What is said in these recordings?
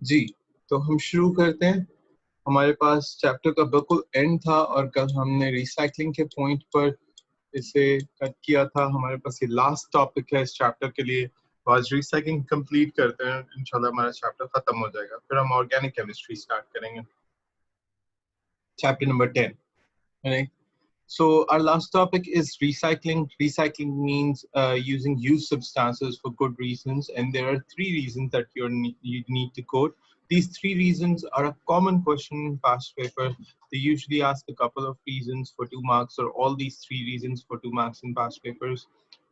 जी, तो हम शुरू करते हैं। हमारे पास चैप्टर का बिल्कुल एंड था और कल हमने रिसाइकलिंग के पॉइंट पर इसे कट किया था। हमारे पास ये लास्ट टॉपिक है इस चैप्टर के लिए। तो आज रिसाइकलिंग कंप्लीट करते हैं, इंशाल्लाह हमारा चैप्टर खत्म हो जाएगा, फिर हम ऑर्गेनिक केमिस्ट्री स्टार्ट करेंगे। Chapter number 10, right? So our last topic is recycling. Recycling means using used substances for good reasons, and there are three reasons that you need to quote. These three reasons are a common question in past paper. They usually ask a couple of reasons for 2 marks, or all these three reasons for 2 marks in past papers.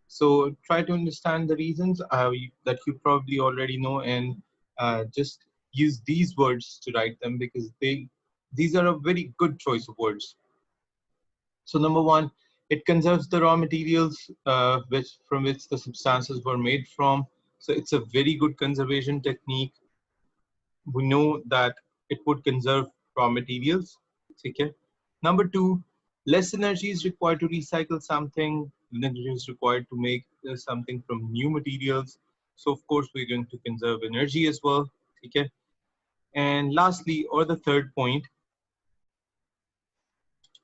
So try to understand the reasons that you probably already know, and just use these words to write them, because these are a very good choice of words. So number one, it conserves the raw materials from which the substances were made from. So it's a very good conservation technique. We know that it would conserve raw materials. Okay. Number two, less energy is required to recycle something. Energy is required to make something from new materials. So of course we're going to conserve energy as well. Okay. And lastly, or the third point,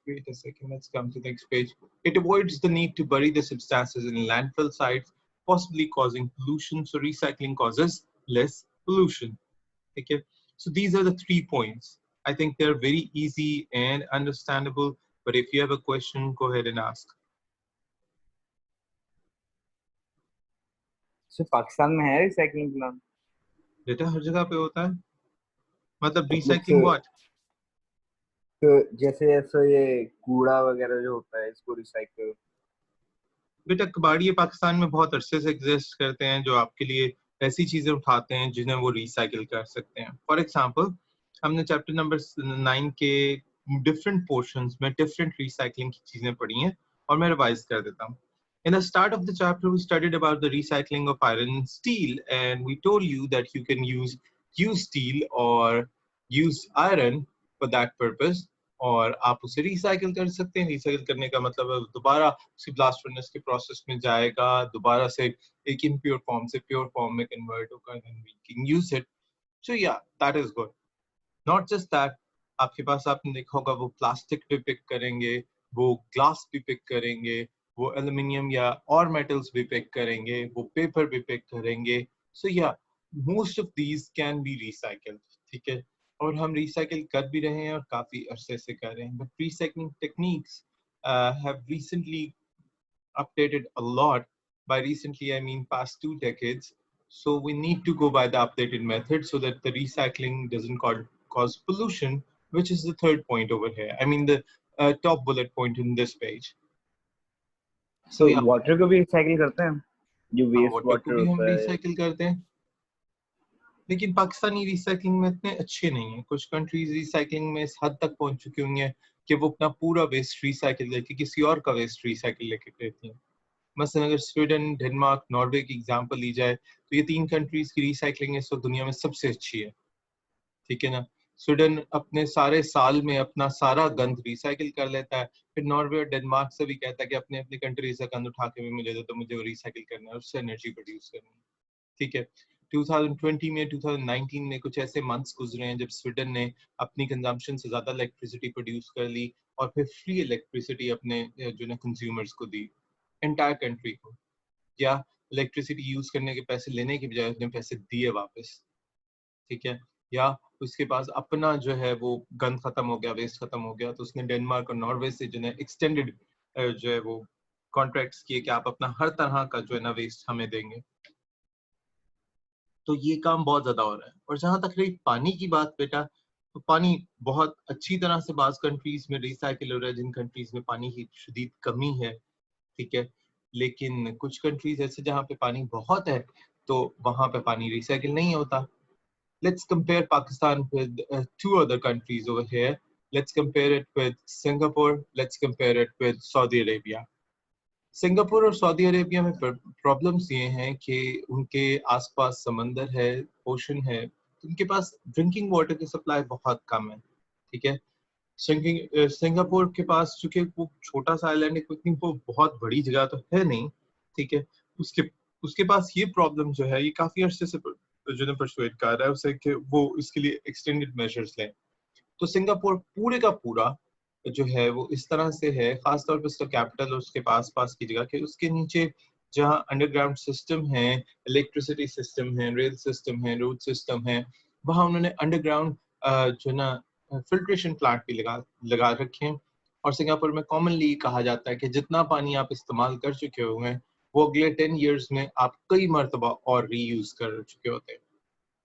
wait a second, let's come to the next page. It avoids the need to bury the substances in landfill sites, possibly causing pollution. So recycling causes less pollution. Okay, so these are the 3 points. I think they're very easy and understandable, but if you have a question, go ahead and ask. So Pakistan में है recycling plan? बेटा हर जगह पे होता है, मतलब recycling what? तो जैसे ऐसा ये कूड़ा वगैरह जो होता है इसको रिसाइकल। बेटा कबाड़िए पाकिस्तान में बहुत अरसे से एग्जिस्ट करते हैं, जो आपके लिए ऐसी चीजें उठाते हैं जिन्हें वो रिसाइकिल कर सकते हैं। फॉर एग्जांपल, हमने चैप्टर नंबर 9 के डिफरेंट पोर्शंस में डिफरेंट रिसाइकलिंग की चीजें पढ़ी हैं, और मैं रिवाइज कर देता हूँ। In the start of the chapter, we studied about the recycling of iron and steel, and we told you that you can use used steel or used iron for that purpose, और आप उसे recycle कर सकते हैं। Recycle करने का मतलब है दोबारा उसी ब्लास्ट फर्नेस के प्रोसेस में जाएगा, दोबारा से एक इम्प्योर फॉर्म से प्योर फॉर्म में कन्वर्ट होकर and we can use it. So या that is good. Not just that, आपके पास आपने देखा होगा वो प्लास्टिक भी पिक करेंगे, वो ग्लास भी पिक करेंगे, वो एल्यूमिनियम या और मेटल्स भी पिक करेंगे, वो पेपर भी पिक करेंगे। सो या most of these can be recycled. ठीक है, और हम रिसाइकिल कर भी रहे हैं और काफी अरसे से कर रहे हैं। But recycling techniques have recently updated a lot. By recently, I mean past 2 decades. So we need to go by the updated method so that the recycling doesn't cause pollution, which is the third point over here. I mean the top bullet point in this page. So तो yeah, water को भी recycle करते हैं, जो waste water को water भी हम होता है। recycle करते हैं, लेकिन पाकिस्तानी रिसाइकलिंग में इतने अच्छे नहीं है। कुछ कंट्रीज रिसाइकलिंग में इस हद तक पहुंच चुकी हुई हैं कि वो अपना पूरा वेस्ट रिसाइकिल लेके किसी और का वेस्ट रिसाइकिल लेके देती हैं। मसलन अगर स्वीडन, डेनमार्क, नॉर्वे की एग्जांपल ली जाए, तो ये 3 कंट्रीज की रिसाइकलिंग इस वक्त दुनिया में सबसे अच्छी है। ठीक है ना। स्वीडन अपने सारे साल में अपना सारा गंद रिसाइकिल कर लेता है, फिर नॉर्वे और डेनमार्क से भी कहता है कि अपने अपनी कंट्री से गंद उठा के भी मुझे दे, तो मुझे वो रिसाइकिल करना है, उससे एनर्जी प्रोड्यूस करनी है। ठीक है, 2020 में 2019 में कुछ ऐसे मंथ्स गुजरे हैं जब स्वीडन ने अपनी कंजम्पशन से ज्यादा इलेक्ट्रिसिटी प्रोड्यूस कर ली और फिर फ्री इलेक्ट्रिसिटी अपने जो ना कंज्यूमर्स को दी, एंटायर कंट्री को। या इलेक्ट्रिसिटी यूज करने के पैसे लेने की बजाय उसने पैसे दिए वापस। ठीक है, या उसके पास अपना जो है वो गंद खत्म हो गया, वेस्ट खत्म हो गया, तो उसने डेनमार्क और नॉर्वे से जो है एक्सटेंडेड जो है वो कॉन्ट्रैक्ट्स किए कि आप अपना हर तरह का जो है ना वेस्ट हमें देंगे। तो ये काम बहुत ज्यादा हो रहा है। और जहां तक रही पानी की बात बेटा, तो पानी बहुत अच्छी तरह से बाज कंट्रीज में रिसाइकिल हो रहा है, जिन कंट्रीज में पानी की शदीद कमी है। ठीक है, लेकिन कुछ कंट्रीज ऐसे जहाँ पे पानी बहुत है तो वहां पे पानी रिसाइकिल नहीं होता। Let's compare Pakistan with 2 other countries over here. Let's compare it with Singapore. Let's compare it with Saudi Arabia. Singapore और सऊदी अरेबिया में प्रॉब्लम्स ये हैं कि उनके आसपास समंदर है, ओशन है, तो उनके पास ड्रिंकिंग वाटर की सप्लाई बहुत कम है। ठीक है, सिंगापुर के पास चूंकि वो छोटा सा आइलैंड है, इतनी वो बहुत बड़ी जगह तो है नहीं। ठीक है, उसके उसके पास ये प्रॉब्लम जो है ये काफी अरसे से जो ने परसुएट कर रहा है उसे कि वो इसके लिए एक्सटेंडेड मेजर्स लें। तो सिंगापुर पूरे का पूरा जो है वो इस तरह से है, खासतौर पर उसका कैपिटल और उसके पास पास की जगह के उसके नीचे जहाँ अंडरग्राउंड सिस्टम है, इलेक्ट्रिसिटी सिस्टम है, रेल सिस्टम है, रोड सिस्टम है, वहाँ उन्होंने अंडरग्राउंड जो ना फिल्ट्रेशन प्लांट भी लगा रखे हैं। और सिंगापुर में कॉमनली कहा जाता है कि जितना पानी आप इस्तेमाल कर चुके हुए हैं वो अगले 10 years में आप कई मरतबा और रीयूज कर चुके होते हैं।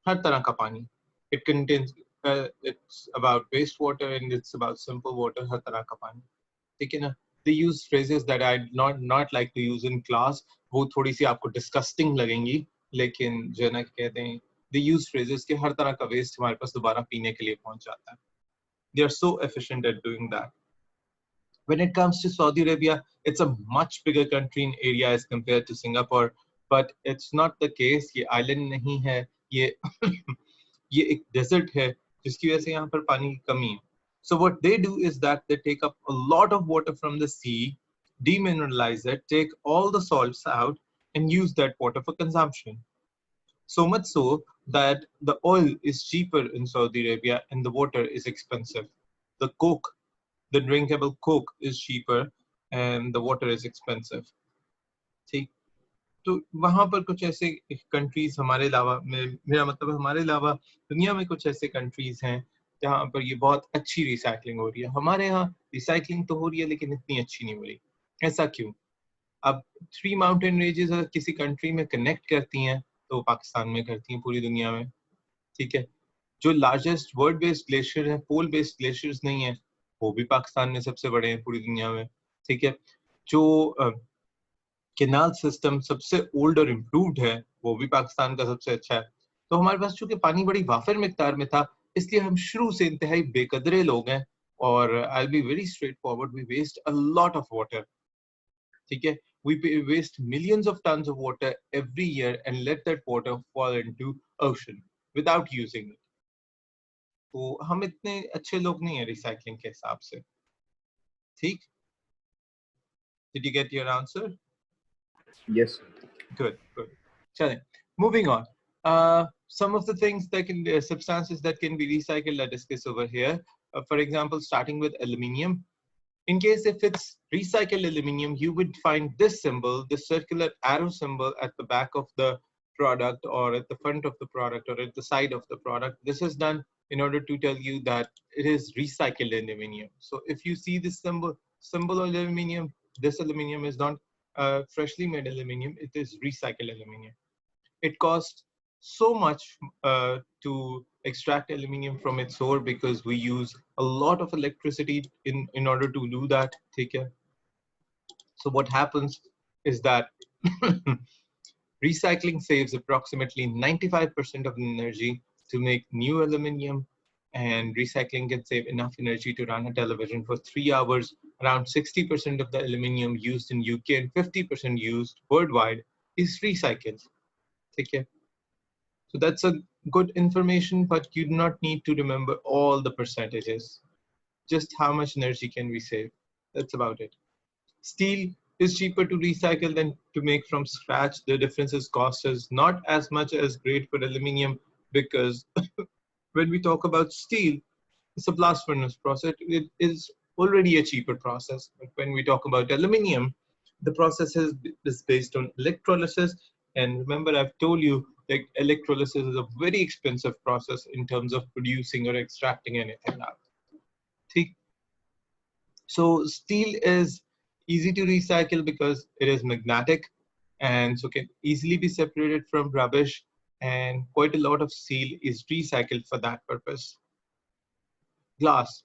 हर तरह का पानी, it contains it's about wastewater and it's about simple water, हर तरह का पानी, ठीक है ना। they use phrases that I not like to use in class, वो थोड़ी सी आपको disgusting लगेंगी, लेकिन जो है ना कहते हैं they use phrases कि हर तरह का waste हमारे पास दोबारा पीने के लिए पहुंच जाता है। they are so efficient at doing that. When it comes to Saudi Arabia, it's a much bigger country in area as compared to Singapore, but it's not the case. ये island नहीं है, ये ये एक desert है जिसकी वजह से यहाँ पर पानी की कमी है. So what they do is that they take up a lot of water from the sea, demineralize it, take all the salts out, and use that water for consumption. So much so that the oil is cheaper in Saudi Arabia and the water is expensive. The coke, the drinkable coke is cheaper and the water is expensive. ठीक, तो वहां पर कुछ ऐसे countries हमारे अलावा, मेरा मतलब हमारे अलावा दुनिया में कुछ ऐसे कंट्रीज हैं जहाँ पर ये बहुत अच्छी रिसाइकलिंग हो रही है. हमारे यहाँ रिसाइकलिंग तो हो रही है लेकिन इतनी अच्छी नहीं हो रही. ऐसा क्यों? अब 3 माउंटेन रेंजेस अगर किसी कंट्री में कनेक्ट करती हैं तो पाकिस्तान में करती हैं पूरी दुनिया में, ठीक है. जो लार्जेस्ट वर्ल्ड बेस्ड ग्लेशियर है, पोल बेस्ड ग्लेशियर्स नहीं है, वो भी पाकिस्तान में सबसे बड़े हैं पूरी दुनिया में, ठीक है. जो कैनाल सिस्टम सबसे ओल्ड और इम्प्रूव्ड है वो भी पाकिस्तान का सबसे अच्छा है. तो हमारे पास चूंकि पानी बड़ी वाफिर मिकदार में था, इसलिए हम शुरू से इंतहाई बेकदरे लोग हैं. और I be very straightforward, we waste a lot of water, ठीक है. We waste millions of tons of water every year and let that water fall into ocean without using it. तो हम इतने अच्छे लोग नहीं है रिसाइकलिंग के हिसाब से, ठीक. Did you get your answer? Yes. Good, good. चलें, moving on. Some of the things that can substances that can be recycled are discussed over here. For example, starting with aluminium. In case if it's recycled aluminium, you would find this symbol, this circular arrow symbol at the back of the product or at the front of the product or at the side of the product. This is done in order to tell you that it is recycled aluminium. So if you see this symbol of aluminium, this aluminium is not freshly made aluminium, it is recycled aluminium. It costs so much to extract aluminium from its ore because we use a lot of electricity in order to do that. Take care. So what happens is that recycling saves approximately 95% of the energy to make new aluminium, and recycling can save enough energy to run a television for 3 hours. Around 60% of the aluminium used in UK and 50% used worldwide is recycled. Take care. So that's a good information, but you do not need to remember all the percentages. Just how much energy can we save? That's about it. Steel is cheaper to recycle than to make from scratch. The difference is cost is not as much as great for aluminium because when we talk about steel, it's a blast furnace process. It is already a cheaper process. But when we talk about aluminium, the process is based on electrolysis. And remember, I've told you that electrolysis is a very expensive process in terms of producing or extracting anything out. So steel is easy to recycle because it is magnetic and so can easily be separated from rubbish, and quite a lot of steel is recycled for that purpose. Glass.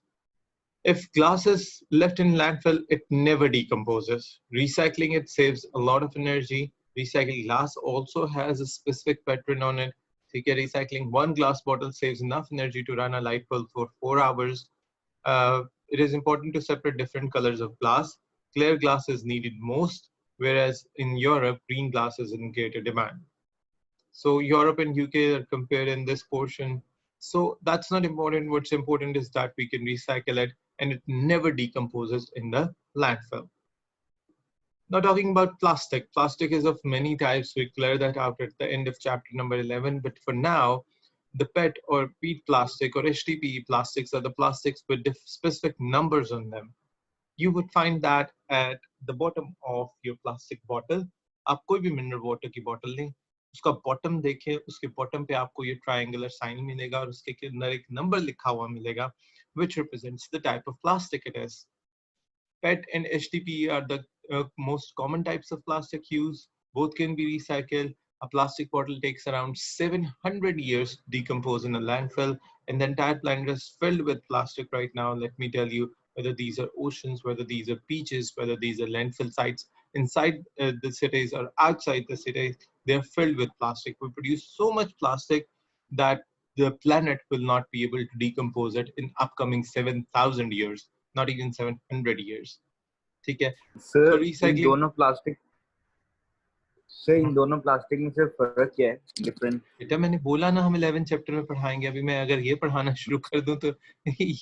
If glass is left in landfill, it never decomposes. Recycling it saves a lot of energy. Recycled glass also has a specific pattern on it. Recycling one glass bottle saves enough energy to run a light bulb for 4 hours. It is important to separate different colors of glass. Clear glass is needed most, whereas in Europe, green glass is in greater demand. So Europe and UK are compared in this portion. So that's not important. What's important is that we can recycle it and it never decomposes in the landfill. Now talking about plastic. Plastic is of many types. We clear that out at the end of chapter number 11. But for now, the PET or PET plastic or HDPE plastics are the plastics with specific numbers on them. You would find that at the bottom of your plastic bottle. आप कोई भी mineral water की bottle लें, उसका bottom देखें, उसके bottom पे आपको ये triangular sign मिलेगा और उसके अंदर एक number लिखा हुआ मिलेगा, which represents the type of plastic it is. PET and HDPE are the most common types of plastic used. Both can be recycled. A plastic bottle takes around 700 years to decompose in a landfill, and the entire planet is filled with plastic right now. Let me tell you, whether these are oceans, whether these are beaches, whether these are landfill sites inside the cities or outside the cities, they're filled with plastic. We produce so much plastic that the planet will not be able to decompose it in upcoming 7,000 years. Not even 700 years. ठीक है. Sir So इन recycling. दोनों plastic sir इन दोनों plastic में से फर्क क्या है, different? बेटा मैंने बोला ना हम 11 चैप्टर में पढ़ाएंगे. अभी मैं अगर ये पढ़ाना शुरू कर दूं तो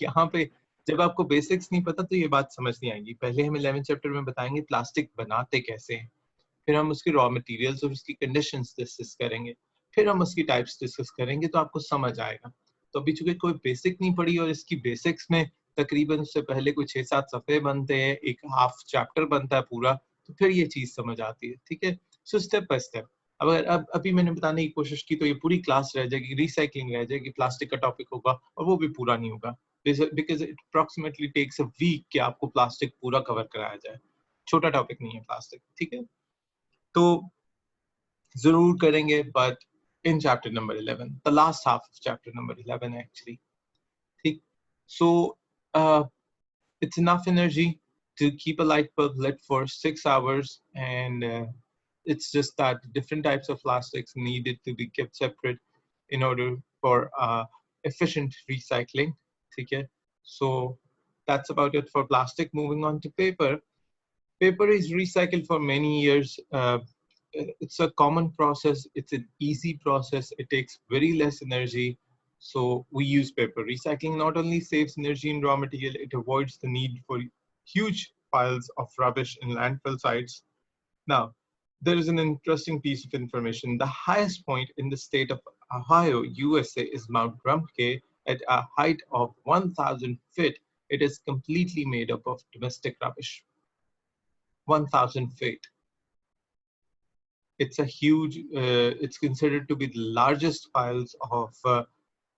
यहाँ पे जब आपको बेसिक्स नहीं पता तो ये बात समझ नहीं आएगी. पहले हम 11 चैप्टर में बताएंगे प्लास्टिक बनाते कैसे हैं, फिर हम उसकी रॉ मटेरियल्स और उसकी कंडीशंस डिस्कस करेंगे, फिर हम उसकी टाइप्स डिस्कस करेंगे, तो आपको समझ आएगा. तो अभी चूंकि कोई बेसिक नहीं पढ़ी और इसकी बेसिक्स में तकरीबन उससे पहले कोई 6-7 सफ़े बनते हैं, एक हाफ चैप्टर बनता है पूरा, तो फिर ये चीज समझ आती है. ठीक है. So step by step. अब अभी मैंने बताने की कोशिश की तो ये पूरी क्लास रह जाएगी, रिसाइकलिंग रह जाएगी, प्लास्टिक का टॉपिक होगा और वो भी पूरा नहीं होगा, because it approximately takes a week कि आपको प्लास्टिक पूरा कवर कराया जाए. छोटा टॉपिक नहीं है प्लास्टिक. ठीक है. तो जरूर करेंगे, but in chapter number 11, the last half of chapter number 11 actually. ठीक. So it's enough energy to keep a light bulb lit for 6 hours, and it's just that different types of plastics needed to be kept separate in order for efficient recycling. Okay, so that's about it for plastic. Moving on to paper. Paper is recycled for many years. It's a common process. It's an easy process. It takes very less energy. So we use paper. Recycling not only saves energy in raw material, it avoids the need for huge piles of rubbish in landfill sites. Now, there is an interesting piece of information. The highest point in the state of Ohio, USA, is Mount Rumpke at a height of 1,000 feet. It is completely made up of domestic rubbish. 1,000 feet. It's a huge, it's considered to be the largest piles of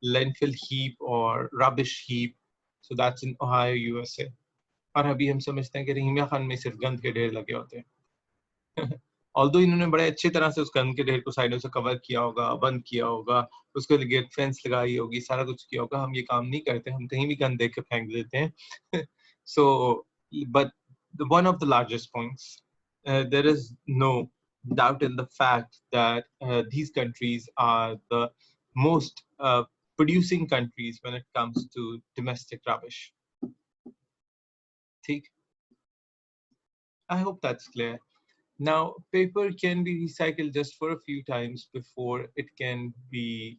landfill heap or rubbish heap. So that's in Ohio, USA. और अभी हम समझते हैं कि रहीमिया खान में सिर्फ गंद के ढेर लगे होते हैं. ऑल्दो इन्होंने बड़े अच्छी तरह से उस गंद के ढेर को साइडों से कवर किया होगा, बंद किया होगा, उसके लिए फेंस लगाई होगी, सारा कुछ किया होगा. हम ये काम नहीं करते, हम कहीं भी गंद देख के फेंक देते हैं. So, but one of the largest points, there is no doubt in the fact that these countries are the most producing countries when it comes to domestic rubbish. I hope that's clear. Now, paper can be recycled just for a few times before it can be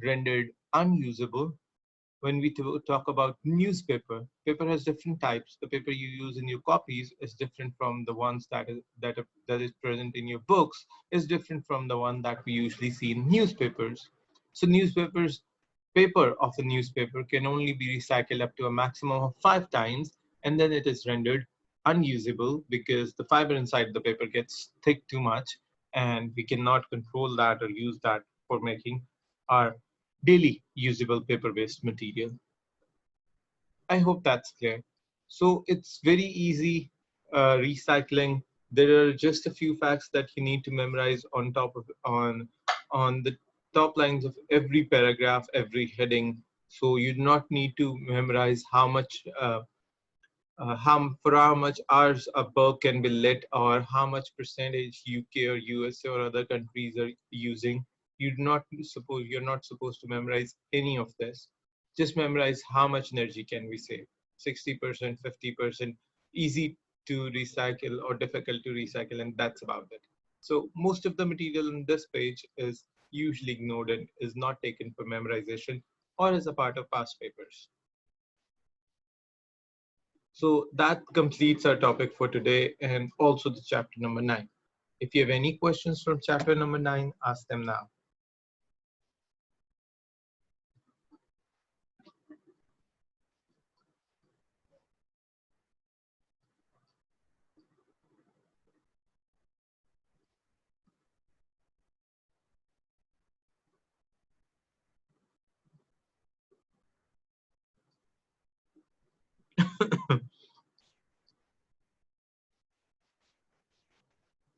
rendered unusable. When we talk about newspaper, paper has different types. The paper you use in your copies is different from the ones that is present in your books, is different from the one that we usually see in newspapers. So paper of the newspaper can only be recycled up to a maximum of 5 times, and then it is rendered unusable because the fiber inside the paper gets thick too much, and we cannot control that or use that for making our daily usable paper-based material. I hope that's clear. So it's very easy recycling. There are just a few facts that you need to memorize on the top lines of every paragraph, every heading. So you do not need to memorize how much how much hours a bulb can be lit or how much percentage UK or USA or other countries are using. You're not supposed to memorize any of this. Just memorize how much energy can we save. 60%, 50%, easy to recycle or difficult to recycle, and that's about it. So most of the material on this page is usually ignored and is not taken for memorization or as a part of past papers. So that completes our topic for today and also the chapter number 9. If you have any questions from chapter number 9, ask them now.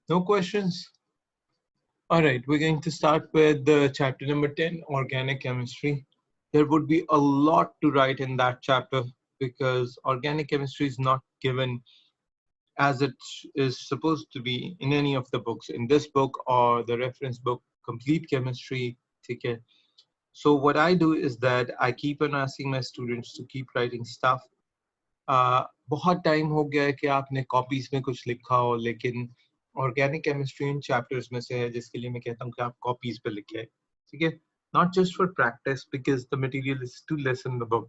No questions? All right, we're going to start with the chapter number 10, organic chemistry. There would be a lot to write in that chapter because organic chemistry is not given as it is supposed to be in any of the books, in this book or the reference book, Complete Chemistry. Okay. So what I do is that I keep on asking my students to keep writing stuff. बहुत time हो गया है कि आपने copies में कुछ लिखा हो, लेकिन ऑर्गेनिक केमिस्ट्री इन चैप्टर्स में से है जिसके लिए मैं कहता हूँ कि आप कॉपीज पे लिखे, ठीक है, not just for practice because the material is too less in the book.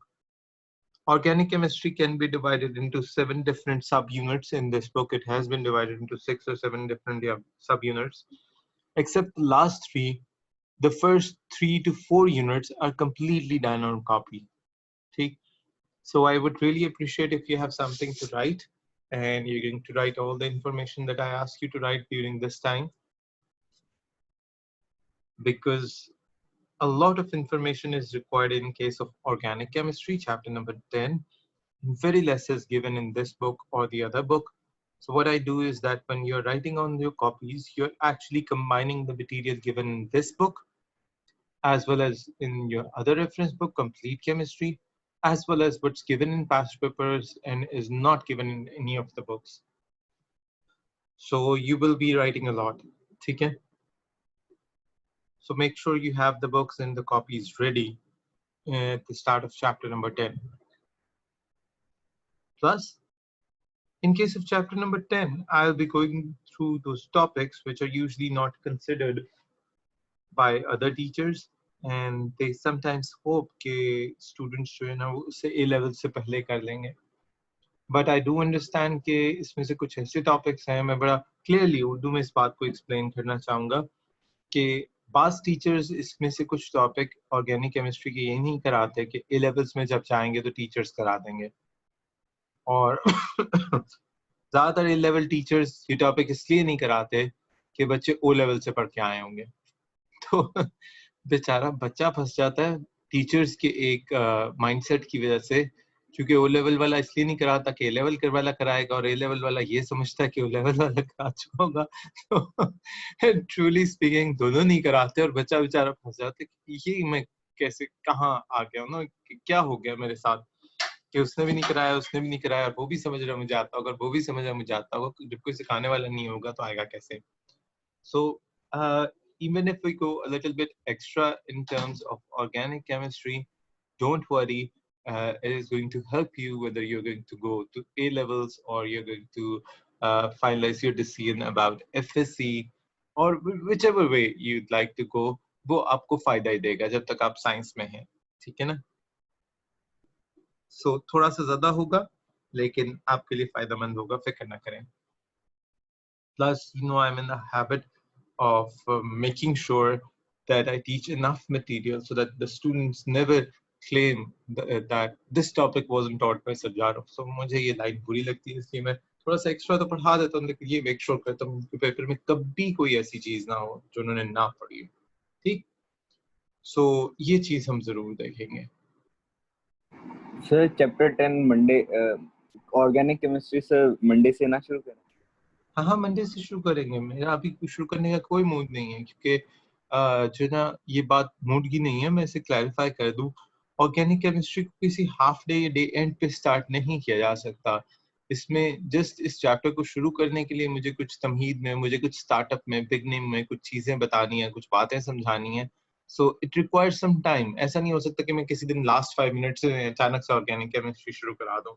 Organic chemistry can be divided into 7 different subunits. In this book, it has been divided into 6 or 7 different subunits. Except the last 3, the first 3 to 4 units are completely done on copy. Okay? So I would really appreciate if you have something to write and you're going to write all the information that I ask you to write during this time, because a lot of information is required in case of organic chemistry, chapter number 10. Very less is given in this book or the other book. So what I do is that when you're writing on your copies, you're actually combining the material given in this book as well as in your other reference book, Complete Chemistry, as well as what's given in past papers and is not given in any of the books. So you will be writing a lot. Okay? So make sure you have the books and the copies ready at the start of chapter number 10. Plus, in case of chapter number 10, I'll be going through those topics which are usually not considered by other teachers, and they sometimes hope कि students जो है ना वो उसे A level से पहले कर लेंगे. But I do understand कि इसमें से कुछ ऐसे topics हैं, मैं बड़ा clearly उर्दू में इस बात को explain करना चाहूँगा कि बास टीचर्स इसमें से कुछ टॉपिक ऑर्गेनिक केमिस्ट्री के ये नहीं कराते कि ए लेवल्स में जब जाएंगे तो टीचर्स करा देंगे, और ज्यादातर ए लेवल टीचर्स ये टॉपिक इसलिए नहीं कराते कि बच्चे ओ लेवल से पढ़ के आए होंगे, तो बेचारा बच्चा फंस जाता है टीचर्स के एक माइंडसेट की वजह से, क्योंकि ओ लेवल वाला इसलिए नहीं कराता कि ए लेवल वाला कराएगा, और ए लेवल वाला ये समझता है कि ओ लेवल वाला करा चुका होगा, तो ट्रूली स्पीकिंग दोनों नहीं कराते और बच्चा बेचारा फंस जाता है कि ये मैं कैसे कहाँ आ गया हूँ ना, क्या हो गया मेरे साथ कि उसने भी नहीं कराया, उसने भी नहीं कराया, और वो भी समझ रहा मुझे आता होगा, वो भी समझ रहा मुझे आता होगा, जब कोई सिखाने वाला नहीं होगा तो आएगा कैसे. So even if we go a little bit extra in terms of organic chemistry, don't worry. It is going to help you whether you're going to go to A levels or you're going to finalize your decision about FSC or whichever way you'd like to go. वो आपको फायदा ही देगा जब तक आप science में हैं, ठीक है ना. So थोड़ा सा ज्यादा होगा लेकिन आपके लिए फायदेमंद होगा, फिक्र ना करें. Plus, I'm in the habit of making sure that I teach enough material so that the students never claim that this topic wasn't taught by Sajjarov. So मुझे ये लाइन बुरी लगती है, इसलिए मैं थोड़ा सा एक्स्ट्रा तो पढ़ा देता हूँ, लेकिन ये मेक श्योर करता हूँ कि पेपर में कभी कोई ऐसी चीज ना हो जो उन्होंने ना पढ़ी हो, ठीक. सो ये चीज हम जरूर देखेंगे. Sir chapter 10 Monday organic chemistry sir Monday से ना शुरू करें? हाँ, मंडे से शुरू करेंगे. मेरा अभी शुरू करने का कोई मूड नहीं है, क्योंकि जो ना ये बात मूड की नहीं है, मैं इसे क्लैरिफाई कर दूं. ऑर्गेनिक केमिस्ट्री को किसी हाफ डे या डे एंड पे स्टार्ट नहीं किया जा सकता. इसमें जस्ट इस चैप्टर को शुरू करने के लिए मुझे कुछ तमहीद में, मुझे कुछ स्टार्टअप में, बिगनिंग में कुछ चीजें बतानी है, कुछ बातें समझानी है. So it requires some time. ऐसा नहीं हो सकता कि मैं किसी दिन लास्ट 5 मिनट से अचानक से ऑर्गेनिक केमिस्ट्री शुरू करा दूं.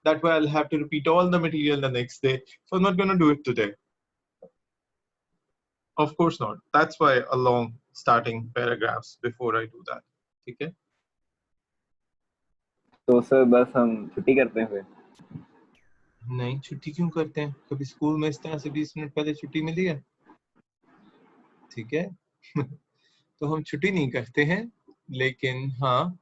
That way I'll have to repeat all the material the next day. So I'm not going to do it today. Of course not. That's why a long starting paragraphs before I do that. ठीक है? तो sir बस हम छुट्टी करते हैं फिर. नहीं, छुट्टी क्यों करते हैं? कभी स्कूल में इस तरह से 20 मिनट पहले छुट्टी मिली है? ठीक है। तो हम छुट्टी नहीं करते हैं, लेकिन हाँ